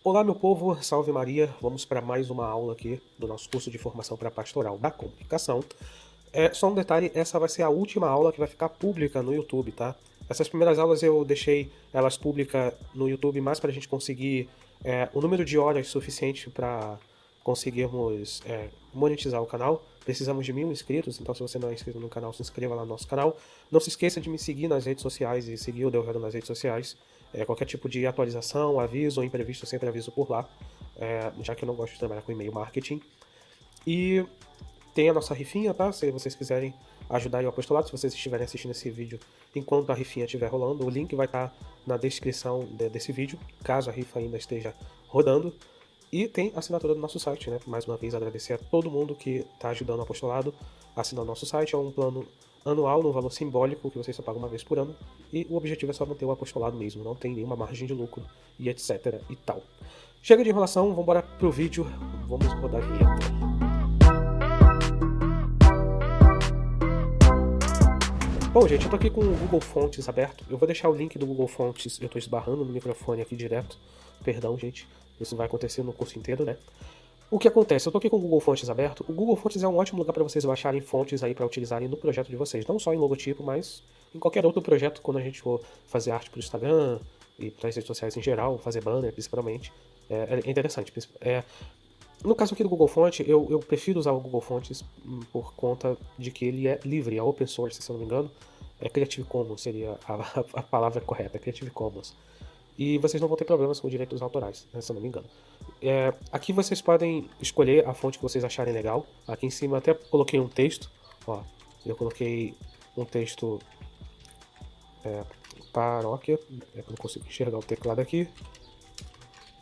Olá, meu povo, salve Maria. Vamos para mais uma aula aqui do nosso curso de formação para pastoral da comunicação. Só um detalhe, essa vai ser a última aula que vai ficar pública no YouTube, tá? Essas primeiras aulas eu deixei elas públicas no YouTube mais para a gente conseguir o número de horas suficiente para conseguirmos monetizar o canal. Precisamos de 1000 inscritos, então se você não é inscrito no canal, se inscreva lá no nosso canal. Não se esqueça de me seguir nas redes sociais e seguir o Delgado nas redes sociais. Qualquer tipo de atualização, aviso ou imprevisto, eu sempre aviso por lá, já que eu não gosto de trabalhar com e-mail marketing. E tem a nossa rifinha, tá? Se vocês quiserem ajudar o apostolado, se vocês estiverem assistindo esse vídeo enquanto a rifinha estiver rolando, o link vai estar na descrição desse vídeo, caso a rifa ainda esteja rodando. E tem a assinatura do nosso site, né? Mais uma vez agradecer a todo mundo que está ajudando o apostolado a assinar o nosso site. É um plano anual, no valor simbólico, que vocês só pagam uma vez por ano. E o objetivo é só manter o apostolado mesmo, não tem nenhuma margem de lucro e etc e tal. Chega de enrolação, vamos embora pro vídeo, vamos rodar a vinheta. Bom, gente, eu tô aqui com o Google Fontes aberto. Eu vou deixar o link do Google Fontes, eu tô esbarrando no microfone aqui direto. Perdão, gente, isso vai acontecer no curso inteiro, né? O que acontece? Eu tô aqui com o Google Fontes aberto. O Google Fontes é um ótimo lugar para vocês baixarem fontes aí para utilizarem no projeto de vocês. Não só em logotipo, mas em qualquer outro projeto, quando a gente for fazer arte pro Instagram e para as redes sociais em geral, fazer banner principalmente. É interessante. No caso aqui do Google Fonts, eu prefiro usar o Google Fonts por conta de que ele é livre, é open source, se eu não me engano. Creative Commons seria a palavra correta, Creative Commons. E vocês não vão ter problemas com direitos autorais, né, se eu não me engano. Aqui vocês podem escolher a fonte que vocês acharem legal. Aqui em cima até coloquei um texto. Ó, eu coloquei um texto paróquia. Eu não consigo enxergar o teclado aqui.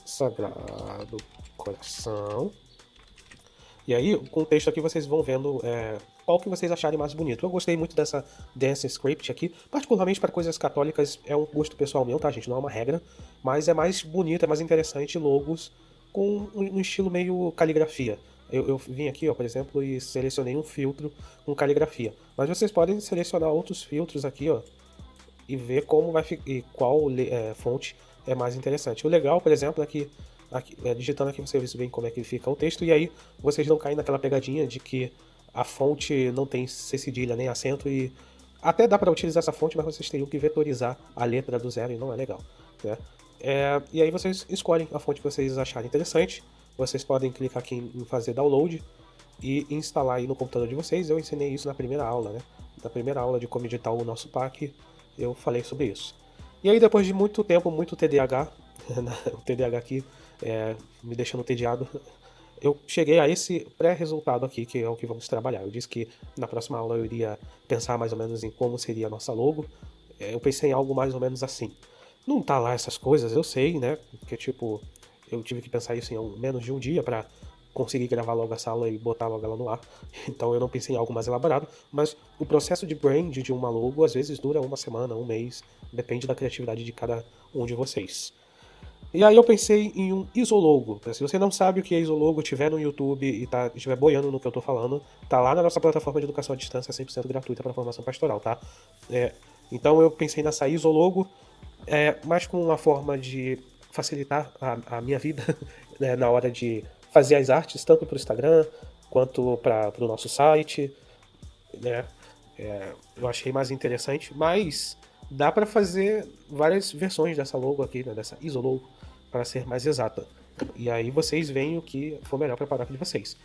Sagrado Coração. E aí, com o texto aqui, vocês vão vendo qual que vocês acharem mais bonito. Eu gostei muito dessa Dance Script aqui, particularmente para coisas católicas, é um gosto pessoal meu, tá, gente? Não é uma regra, mas é mais bonito, é mais interessante logos com um estilo meio caligrafia. Eu vim aqui, ó, por exemplo, e selecionei um filtro com caligrafia. Mas vocês podem selecionar outros filtros aqui, ó, e ver como vai e qual fonte é mais interessante. O legal, por exemplo, é que digitando aqui vocês veem como é que fica o texto, e aí vocês não caem naquela pegadinha de que a fonte não tem C cedilha nem acento, e até dá para utilizar essa fonte, mas vocês teriam que vetorizar a letra do zero e não é legal, né? E aí vocês escolhem a fonte que vocês acharem interessante. Vocês podem clicar aqui em fazer download e instalar aí no computador de vocês. Eu ensinei isso na primeira aula, né? Na primeira aula de como editar o nosso pack, eu falei sobre isso. E aí depois de muito tempo, muito TDAH, o TDAH aqui me deixando entediado, eu cheguei a esse pré-resultado aqui, que é o que vamos trabalhar. Eu disse que na próxima aula eu iria pensar mais ou menos em como seria a nossa logo. Eu pensei em algo mais ou menos assim. Não tá lá essas coisas, eu sei, né? Porque, tipo, eu tive que pensar isso em menos de um dia pra conseguir gravar logo essa aula e botar logo ela no ar. Então eu não pensei em algo mais elaborado, mas o processo de brand de uma logo às vezes dura uma semana, um mês, depende da criatividade de cada um de vocês. E aí eu pensei em um isologo. Se você não sabe o que é isologo, estiver no YouTube e estiver boiando no que eu tô falando, tá lá na nossa plataforma de educação à distância 100% gratuita para formação pastoral, tá? Então eu pensei nessa isologo, mais com uma forma de facilitar a minha vida né, na hora de fazer as artes, tanto para o Instagram quanto para o nosso site, né? Eu achei mais interessante, mas dá para fazer várias versões dessa logo aqui, né, dessa isologo, para ser mais exata. E aí vocês veem o que for melhor para a paróquia de vocês.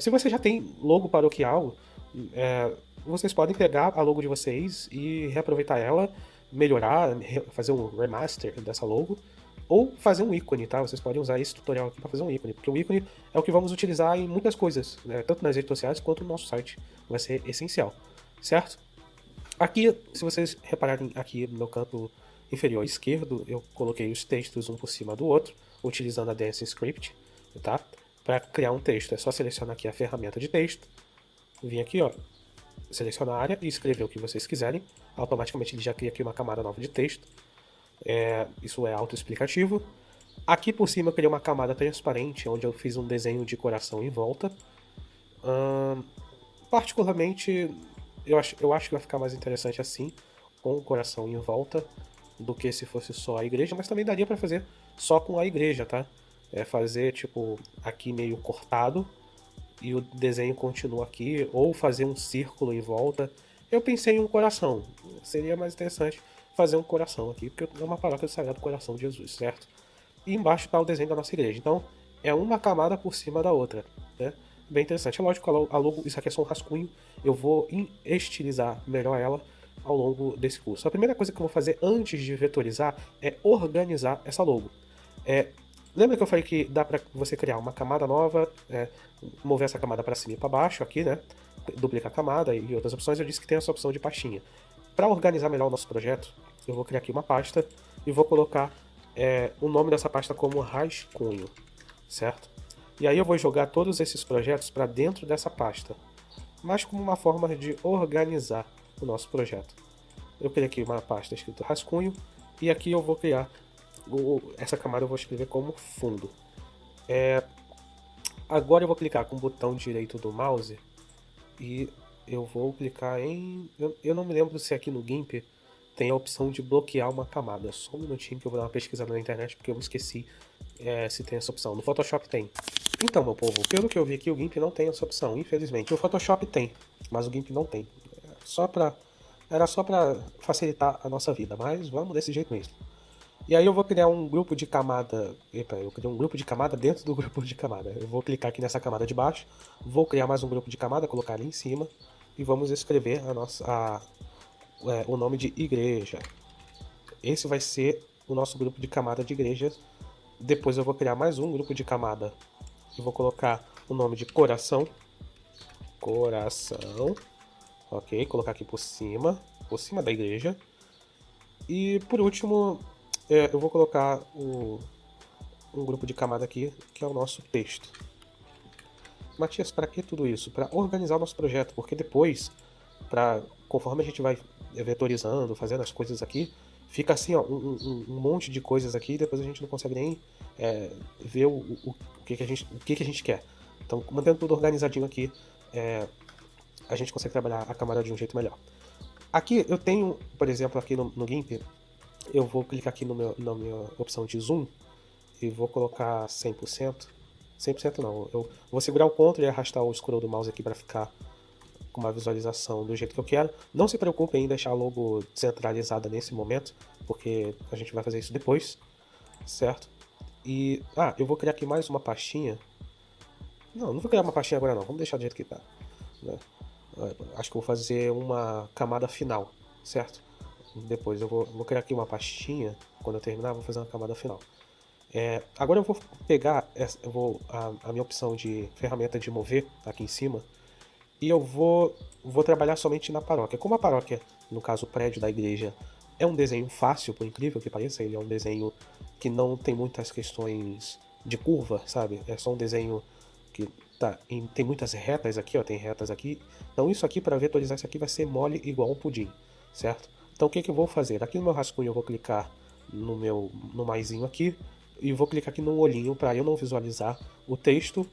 Se você já tem logo paroquial, vocês podem pegar a logo de vocês e reaproveitar ela, melhorar, fazer um remaster dessa logo, ou fazer um ícone, tá? Vocês podem usar esse tutorial aqui para fazer um ícone, porque o ícone é o que vamos utilizar em muitas coisas, né? Tanto nas redes sociais quanto no nosso site. Vai ser essencial, certo? Aqui, se vocês repararem aqui no meu canto inferior esquerdo, eu coloquei os textos um por cima do outro, utilizando a Dance Script, tá? Para criar um texto, é só selecionar aqui a ferramenta de texto, vir aqui, ó, selecionar a área e escrever o que vocês quiserem. Automaticamente ele já cria aqui uma camada nova de texto. Isso é autoexplicativo. Aqui por cima eu criei uma camada transparente, onde eu fiz um desenho de coração em volta. Particularmente, eu acho que vai ficar mais interessante assim, com o coração em volta, do que se fosse só a igreja, mas também daria para fazer só com a igreja, tá? fazer tipo aqui meio cortado e o desenho continua aqui, ou fazer um círculo em volta. Eu pensei em um coração, seria mais interessante fazer um coração aqui, porque é uma paróquia do Sagrado Coração de Jesus, certo? E embaixo está o desenho da nossa igreja. Então, é uma camada por cima da outra, né? Bem interessante. É lógico, a logo, isso aqui é só um rascunho. Eu vou estilizar melhor ela ao longo desse curso. A primeira coisa que eu vou fazer antes de vetorizar é organizar essa logo. Lembra que eu falei que dá para você criar uma camada nova, mover essa camada para cima e para baixo aqui, né? Duplicar a camada e outras opções. Eu disse que tem essa opção de pastinha. Para organizar melhor o nosso projeto, eu vou criar aqui uma pasta e vou colocar o nome dessa pasta como rascunho, certo? E aí eu vou jogar todos esses projetos para dentro dessa pasta, mas como uma forma de organizar o nosso projeto. Eu criei aqui uma pasta escrito rascunho e aqui eu vou criar essa camada eu vou escrever como fundo. Agora eu vou clicar com o botão direito do mouse e eu vou clicar em... Eu não me lembro se aqui no GIMP tem a opção de bloquear uma camada. Só um minutinho que eu vou dar uma pesquisada na internet porque eu me esqueci se tem essa opção. No Photoshop tem. Então, meu povo, pelo que eu vi aqui, o GIMP não tem essa opção, infelizmente. O Photoshop tem, mas o GIMP não tem. Era só pra facilitar a nossa vida, mas vamos desse jeito mesmo. E aí eu vou criar um grupo de camada. Epa, eu criei um grupo de camada dentro do grupo de camada. Eu vou clicar aqui nessa camada de baixo, vou criar mais um grupo de camada, colocar ali em cima e vamos escrever o nome de igreja. Esse vai ser o nosso grupo de camada de igrejas. Depois eu vou criar mais um grupo de camada e vou colocar o nome de coração. Coração. Ok, colocar aqui por cima da igreja. E por último, eu vou colocar um grupo de camada aqui, que é o nosso texto. Matias, para que tudo isso? Para organizar o nosso projeto, porque depois, conforme a gente vai vetorizando, fazendo as coisas aqui, fica assim, ó, um monte de coisas aqui e depois a gente não consegue nem ver o que a gente quer. Então, mantendo tudo organizadinho aqui, a gente consegue trabalhar a camada de um jeito melhor. Aqui eu tenho, por exemplo, aqui no GIMP, eu vou clicar aqui na minha opção de zoom e vou colocar 100%. 100% não, eu vou segurar o Ctrl e arrastar o scroll do mouse aqui para ficar com uma visualização do jeito que eu quero. Não se preocupem em deixar a logo centralizada nesse momento, porque a gente vai fazer isso depois, certo? E, eu vou criar aqui mais uma pastinha. Não vou criar uma pastinha agora não, vamos deixar do jeito que tá, né? Acho que eu vou fazer uma camada final, certo? Depois eu vou criar aqui uma pastinha. Quando eu terminar, eu vou fazer uma camada final. Agora eu vou pegar a minha opção de ferramenta de mover aqui em cima e eu vou trabalhar somente na paróquia. Como a paróquia, no caso o prédio da igreja, é um desenho fácil, por incrível que pareça, ele é um desenho que não tem muitas questões de curva, sabe? É só um desenho que tem muitas retas aqui, ó, tem retas aqui. Então isso aqui, para vetorizar isso aqui, vai ser mole igual um pudim, certo? Então o que eu vou fazer? Aqui no meu rascunho eu vou clicar no maisinho aqui e vou clicar aqui no olhinho para eu não visualizar o texto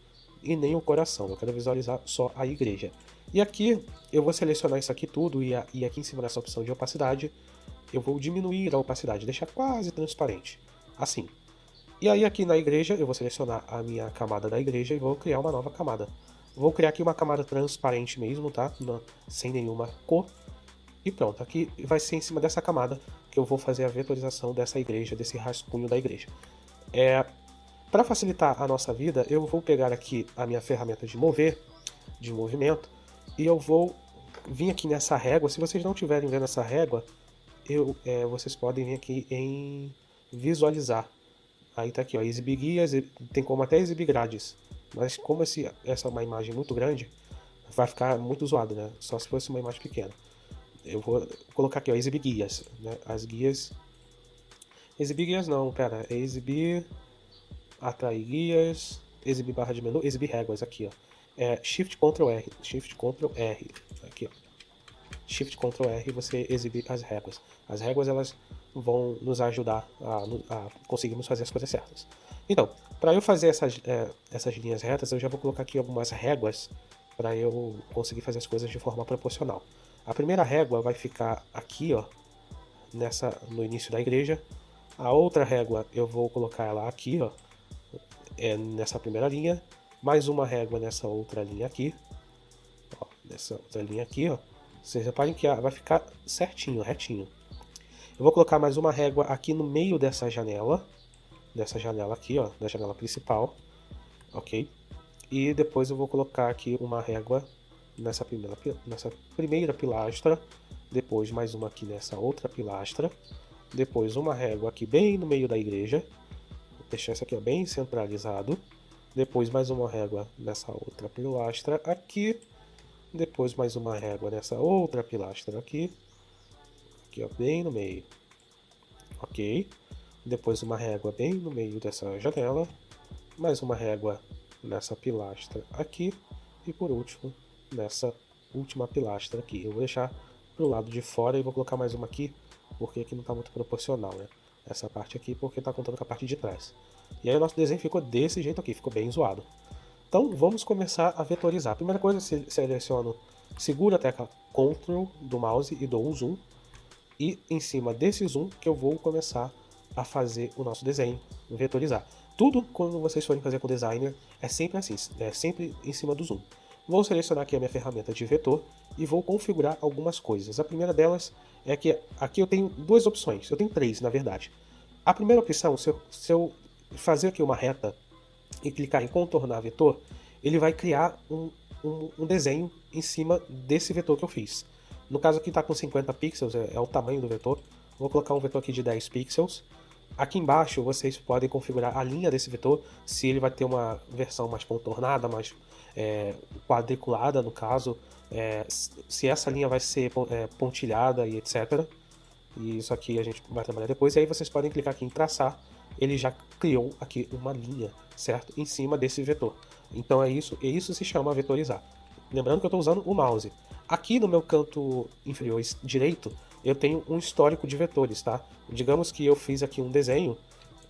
e nem o coração. Eu quero visualizar só a igreja. E aqui eu vou selecionar isso aqui tudo e aqui em cima dessa opção de opacidade eu vou diminuir a opacidade, deixar quase transparente, assim. E aí aqui na igreja eu vou selecionar a minha camada da igreja e vou criar uma nova camada. Vou criar aqui uma camada transparente mesmo, tá? Sem nenhuma cor. E pronto, aqui vai ser em cima dessa camada que eu vou fazer a vetorização dessa igreja, desse rascunho da igreja. Para facilitar a nossa vida, eu vou pegar aqui a minha ferramenta de movimento, e eu vou vir aqui nessa régua. Se vocês não estiverem vendo essa régua, vocês podem vir aqui em visualizar. Aí tá aqui, ó, exibir guias, tem como até exibir grades. Mas como essa é uma imagem muito grande, vai ficar muito zoado, né? Só se fosse uma imagem pequena. Eu vou colocar aqui, ó, exibir guias, né? As guias... Exibir guias não, pera. Exibir... Atrair guias... Exibir barra de menu, exibir réguas, aqui, ó. Shift Ctrl R. Shift Ctrl R. Aqui, ó. Shift Ctrl R e você exibir as réguas. As réguas, elas vão nos ajudar a conseguirmos fazer as coisas certas. Então, para eu fazer essas linhas retas, eu já vou colocar aqui algumas réguas para eu conseguir fazer as coisas de forma proporcional. A primeira régua vai ficar aqui, ó, no início da igreja. A outra régua eu vou colocar ela aqui, ó, nessa primeira linha, mais uma régua nessa outra linha aqui, ó, nessa outra linha aqui, ó. Vocês reparem que vai ficar certinho, retinho. Eu vou colocar mais uma régua aqui no meio dessa janela aqui, ó, da janela principal, ok? E depois eu vou colocar aqui uma régua nessa primeira pilastra, depois mais uma aqui nessa outra pilastra, depois uma régua aqui bem no meio da igreja, vou deixar isso aqui ó, bem centralizado, depois mais uma régua nessa outra pilastra aqui, depois mais uma régua nessa outra pilastra aqui ó, bem no meio, ok? Depois uma régua bem no meio dessa janela, mais uma régua nessa pilastra aqui e por último nessa última pilastra aqui. Eu vou deixar pro lado de fora e vou colocar mais uma aqui, porque aqui não está muito proporcional, né? Essa parte aqui porque está contando com a parte de trás. E aí o nosso desenho ficou desse jeito aqui, ficou bem zoado. Então vamos começar a vetorizar. A primeira coisa, seleciono, seguro a tecla Ctrl do mouse e dou um zoom. E em cima desse zoom que eu vou começar a fazer o nosso desenho, vetorizar. Tudo quando vocês forem fazer com o designer é sempre assim, é sempre em cima do zoom. Vou selecionar aqui a minha ferramenta de vetor e vou configurar algumas coisas. A primeira delas é que aqui eu tenho duas opções, eu tenho três na verdade. A primeira opção, se eu fazer aqui uma reta e clicar em contornar vetor, ele vai criar um desenho em cima desse vetor que eu fiz. No caso aqui está com 50 pixels, é o tamanho do vetor. Vou colocar um vetor aqui de 10 pixels. Aqui embaixo vocês podem configurar a linha desse vetor, se ele vai ter uma versão mais contornada, mais quadriculada no caso, se essa linha vai ser pontilhada e etc. E isso aqui a gente vai trabalhar depois. E aí vocês podem clicar aqui em traçar, ele já criou aqui uma linha, certo? Em cima desse vetor. Então é isso, e isso se chama vetorizar. Lembrando que eu estou usando o mouse. Aqui no meu canto inferior direito, eu tenho um histórico de vetores, tá? Digamos que eu fiz aqui um desenho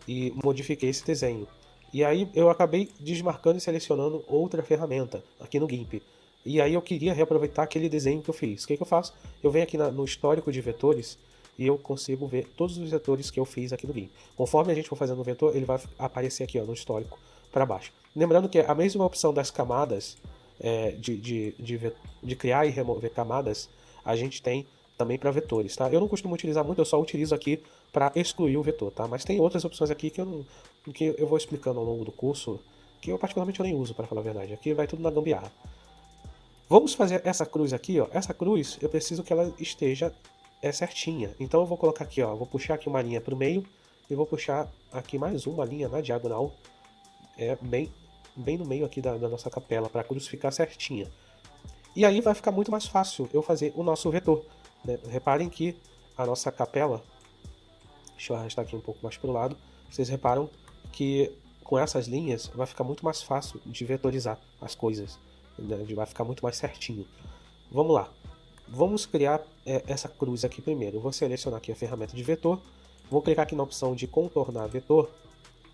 e modifiquei esse desenho. E aí eu acabei desmarcando e selecionando outra ferramenta aqui no GIMP. E aí eu queria reaproveitar aquele desenho que eu fiz. O que eu faço? Eu venho aqui no histórico de vetores e eu consigo ver todos os vetores que eu fiz aqui no GIMP. Conforme a gente for fazendo o vetor, ele vai aparecer aqui ó, no histórico para baixo. Lembrando que a mesma opção das camadas, de criar e remover camadas, a gente tem também para vetores, tá? Eu não costumo utilizar muito, eu só utilizo aqui para excluir o vetor, tá? Mas tem outras opções aqui que eu vou explicando ao longo do curso, que eu particularmente eu nem uso, para falar a verdade. Aqui vai tudo na gambiarra. Vamos fazer essa cruz aqui, ó. Essa cruz eu preciso que ela esteja certinha. Então eu vou colocar aqui, ó, vou puxar aqui uma linha para o meio e vou puxar aqui mais uma linha na diagonal, bem no meio aqui da nossa capela, para a cruz ficar certinha. E aí vai ficar muito mais fácil eu fazer o nosso vetor, né? Reparem que a nossa capela, deixa eu arrastar aqui um pouco mais para o lado, vocês reparam que com essas linhas vai ficar muito mais fácil de vetorizar as coisas, né? Vai ficar muito mais certinho. Vamos lá, vamos criar essa cruz aqui primeiro. Eu vou selecionar aqui a ferramenta de vetor, vou clicar aqui na opção de contornar vetor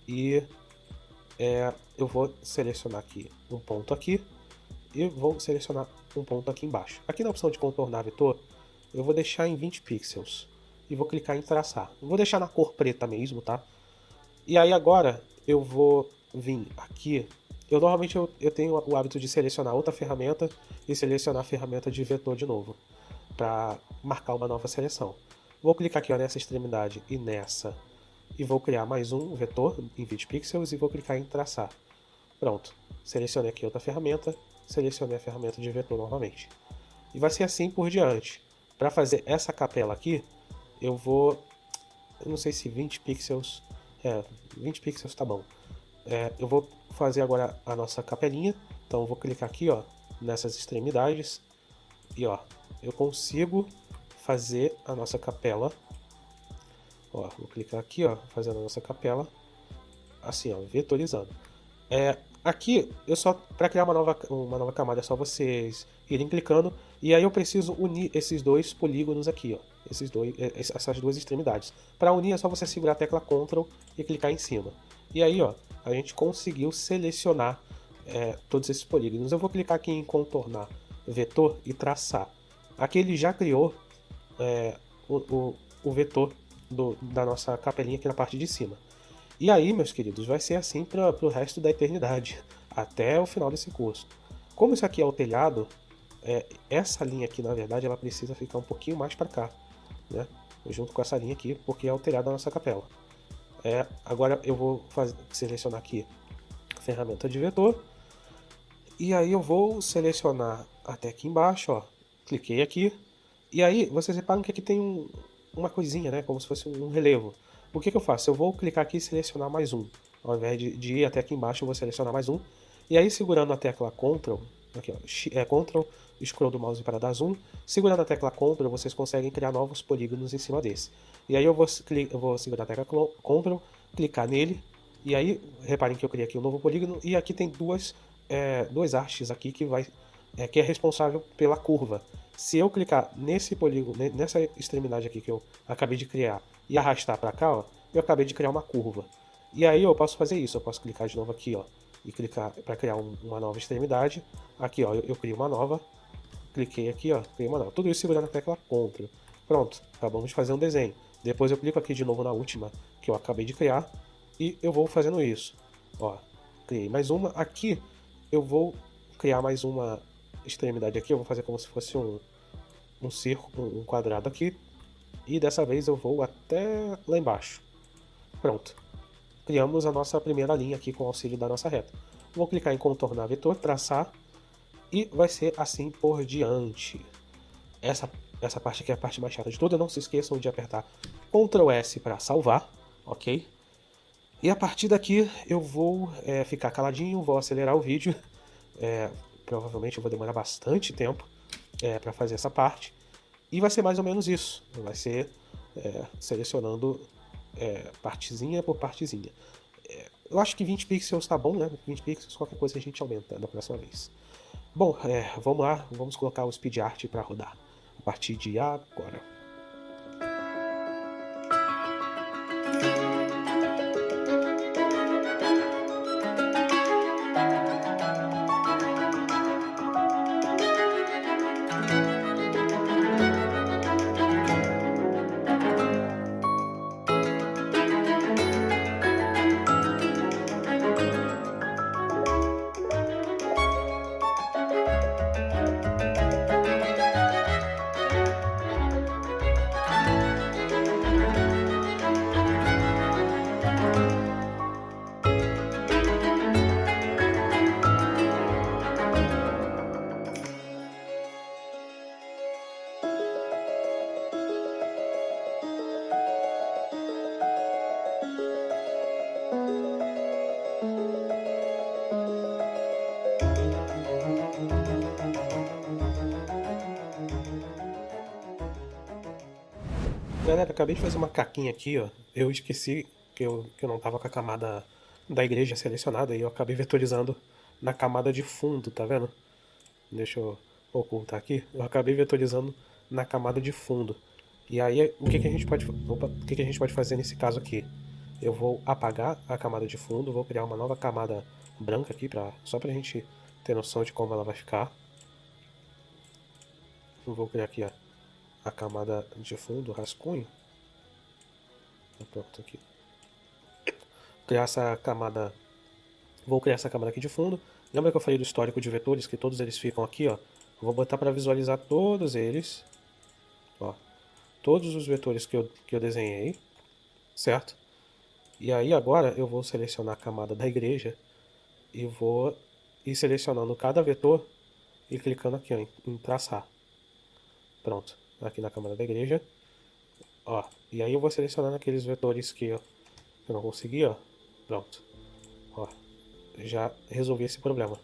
e eu vou selecionar aqui um ponto aqui e vou selecionar um ponto aqui embaixo. Aqui na opção de contornar vetor, eu vou deixar em 20 pixels e vou clicar em traçar. Vou deixar na cor preta mesmo, tá? E aí agora eu vou vir aqui. Normalmente eu tenho o hábito de selecionar outra ferramenta e selecionar a ferramenta de vetor de novo, para marcar uma nova seleção. Vou clicar aqui ó, nessa extremidade e nessa, e vou criar mais um vetor em 20 pixels e vou clicar em traçar. Pronto, selecionei aqui outra ferramenta, selecionei a ferramenta de vetor novamente. E vai ser assim por diante. Para fazer essa capela aqui, eu não sei se 20 pixels, 20 pixels tá bom. Eu vou fazer agora a nossa capelinha, então eu vou clicar aqui ó, nessas extremidades, e ó, eu consigo fazer a nossa capela. Ó, vou clicar aqui, ó, fazendo a nossa capela, assim, ó, vetorizando. Aqui, para criar uma nova camada, é só vocês irem clicando, e aí eu preciso unir esses dois polígonos aqui, ó, essas duas extremidades. Para unir é só você segurar a tecla Ctrl e clicar em cima. E aí, ó, a gente conseguiu selecionar todos esses polígonos. Eu vou clicar aqui em contornar vetor e traçar. Aqui ele já criou o vetor da nossa capelinha aqui na parte de cima. E aí, meus queridos, vai ser assim para o resto da eternidade, até o final desse curso. Como isso aqui é o telhado, essa linha aqui, na verdade, ela precisa ficar um pouquinho mais para cá, né? Junto com essa linha aqui, porque é o telhado da nossa capela. Agora eu vou selecionar aqui a ferramenta de vetor. E aí eu vou selecionar até aqui embaixo, ó. Cliquei aqui. E aí vocês reparam que aqui tem uma coisinha, né? Como se fosse um relevo. O que eu faço? Eu vou clicar aqui e selecionar mais um. Ao invés de ir até aqui embaixo, eu vou selecionar mais um. E aí segurando a tecla Ctrl, aqui ó, Ctrl, scroll do mouse para dar zoom. Segurando a tecla Ctrl, vocês conseguem criar novos polígonos em cima desse. E aí eu vou segurar a tecla Ctrl, clicar nele. E aí, reparem que eu criei aqui um novo polígono. E aqui tem duas hastes aqui que é responsável pela curva. Se eu clicar nesse polígono, nessa extremidade aqui que eu acabei de criar e arrastar para cá, ó, eu acabei de criar uma curva. E aí eu posso fazer isso, eu posso clicar de novo aqui, ó, e clicar para criar uma nova extremidade. Aqui, ó, eu crio uma nova. Cliquei aqui, ó, criei uma nova. Tudo isso segurando a tecla Ctrl. Pronto, acabamos de fazer um desenho. Depois eu clico aqui de novo na última que eu acabei de criar e eu vou fazendo isso. Ó, criei mais uma. Aqui eu vou criar mais uma extremidade aqui. Eu vou fazer como se fosse um círculo, um quadrado aqui. E dessa vez eu vou até lá embaixo. Pronto. Criamos a nossa primeira linha aqui com o auxílio da nossa reta. Vou clicar em contornar vetor, traçar. E vai ser assim por diante. Essa parte aqui é a parte mais chata de toda. Não se esqueçam de apertar Ctrl S para salvar, ok? E a partir daqui eu vou ficar caladinho, vou acelerar o vídeo. Provavelmente eu vou demorar bastante tempo para fazer essa parte. E vai ser mais ou menos isso. Vai ser selecionando partezinha por partezinha. Eu acho que 20 pixels tá bom, né? 20 pixels, qualquer coisa a gente aumenta da próxima vez. Bom, vamos lá, vamos colocar o Speed Art para rodar a partir de agora. Galera, acabei de fazer uma caquinha aqui, ó. Eu esqueci que eu não tava com a camada da igreja selecionada e eu acabei vetorizando na camada de fundo, tá vendo? Deixa eu ocultar aqui. Eu acabei vetorizando na camada de fundo. E aí, o que a gente pode fazer nesse caso aqui? Eu vou apagar a camada de fundo, vou criar uma nova camada branca aqui, só pra gente ter noção de como ela vai ficar. Eu vou criar aqui, ó, a camada de fundo, rascunho. Pronto, aqui. Vou criar essa camada aqui de fundo. Lembra que eu falei do histórico de vetores, que todos eles ficam aqui, ó? Vou botar para visualizar todos eles. Ó, todos os vetores que eu desenhei, certo? E aí agora eu vou selecionar a camada da igreja e vou ir selecionando cada vetor e clicando aqui, ó, em traçar. Pronto, aqui na camada da igreja. Ó, e aí eu vou selecionando aqueles vetores que eu não consegui, ó. Pronto. Ó, já resolvi esse problema.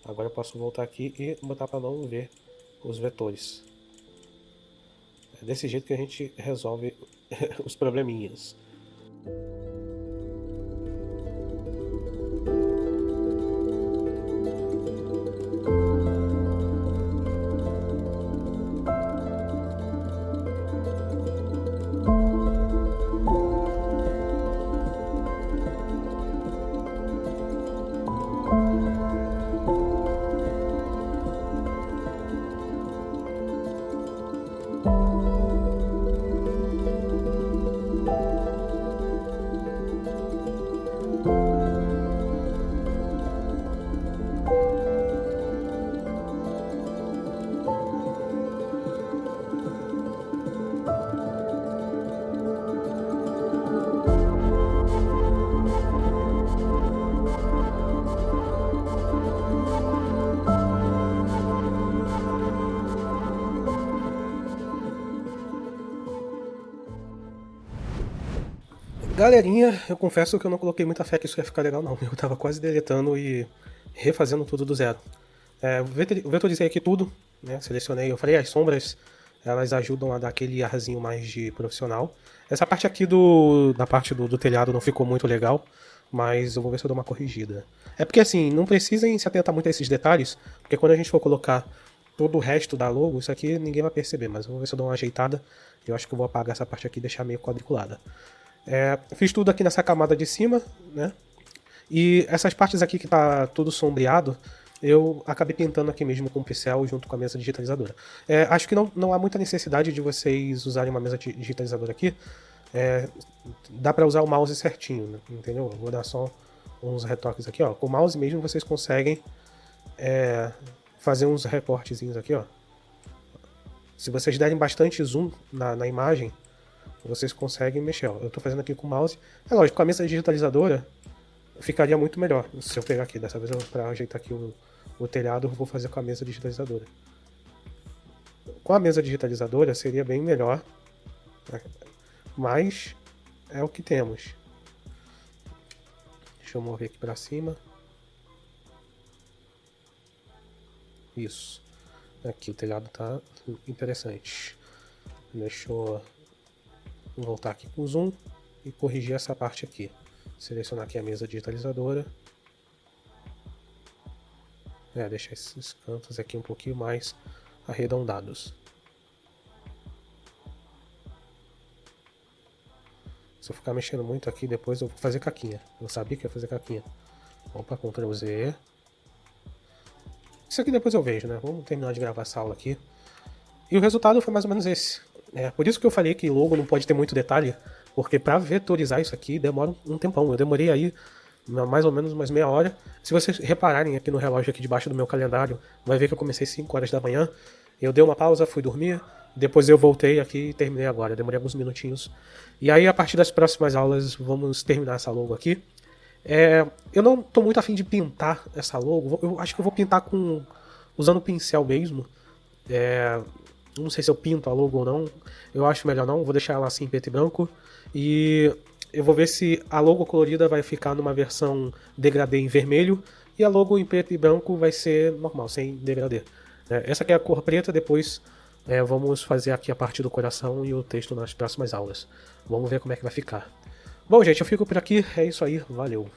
Agora eu posso voltar aqui e botar para não ver os vetores. É desse jeito que a gente resolve os probleminhas. Galerinha, eu confesso que eu não coloquei muita fé que isso ia ficar legal não. Eu tava quase deletando e refazendo tudo do zero. Eu vetorizei aqui tudo, né? Selecionei, eu falei, as sombras, elas ajudam a dar aquele arzinho mais de profissional. Essa parte aqui da parte do telhado não ficou muito legal, mas eu vou ver se eu dou uma corrigida. É porque assim, não precisem se atentar muito a esses detalhes, porque quando a gente for colocar todo o resto da logo, isso aqui ninguém vai perceber, mas eu vou ver se eu dou uma ajeitada. Eu acho que eu vou apagar essa parte aqui e deixar meio quadriculada. Fiz tudo aqui nessa camada de cima, né? E essas partes aqui que tá tudo sombreado, eu acabei pintando aqui mesmo com o pincel junto com a mesa digitalizadora. Acho que não há muita necessidade de vocês usarem uma mesa digitalizadora aqui. Dá pra usar o mouse certinho, né? Entendeu? Eu vou dar só uns retoques aqui, ó. Com o mouse mesmo vocês conseguem fazer uns recortezinhos aqui, ó. Se vocês derem bastante zoom na imagem, vocês conseguem mexer, ó. Eu tô fazendo aqui com o mouse. É lógico, com a mesa digitalizadora ficaria muito melhor. Se eu pegar aqui, dessa vez para ajeitar aqui o telhado, eu vou fazer com a mesa digitalizadora. Com a mesa digitalizadora seria bem melhor, né? Mas é o que temos. Deixa eu mover aqui para cima. Isso. Aqui o telhado tá interessante. Deixa eu voltar aqui com o zoom e corrigir essa parte aqui. Selecionar aqui a mesa digitalizadora. Deixar esses cantos aqui um pouquinho mais arredondados. Se eu ficar mexendo muito aqui, depois eu vou fazer caquinha. Eu sabia que ia fazer caquinha. Opa, Ctrl Z. Isso aqui depois eu vejo, né? Vamos terminar de gravar essa aula aqui. E o resultado foi mais ou menos esse. Por isso que eu falei que logo não pode ter muito detalhe, porque para vetorizar isso aqui demora um tempão. Eu demorei aí mais ou menos umas meia hora. Se vocês repararem aqui no relógio aqui debaixo do meu calendário, vai ver que eu comecei 5 horas da manhã. Eu dei uma pausa, fui dormir, depois eu voltei aqui e terminei agora. Demorei alguns minutinhos. E aí a partir das próximas aulas vamos terminar essa logo aqui. Eu não tô muito afim de pintar essa logo. Eu acho que eu vou pintar usando o pincel mesmo. Não sei se eu pinto a logo ou não. Eu acho melhor não. Vou deixar ela assim em preto e branco. E eu vou ver se a logo colorida vai ficar numa versão degradê em vermelho. E a logo em preto e branco vai ser normal, sem degradê. Essa aqui é a cor preta. Depois vamos fazer aqui a parte do coração e o texto nas próximas aulas. Vamos ver como é que vai ficar. Bom, gente, eu fico por aqui. É isso aí. Valeu.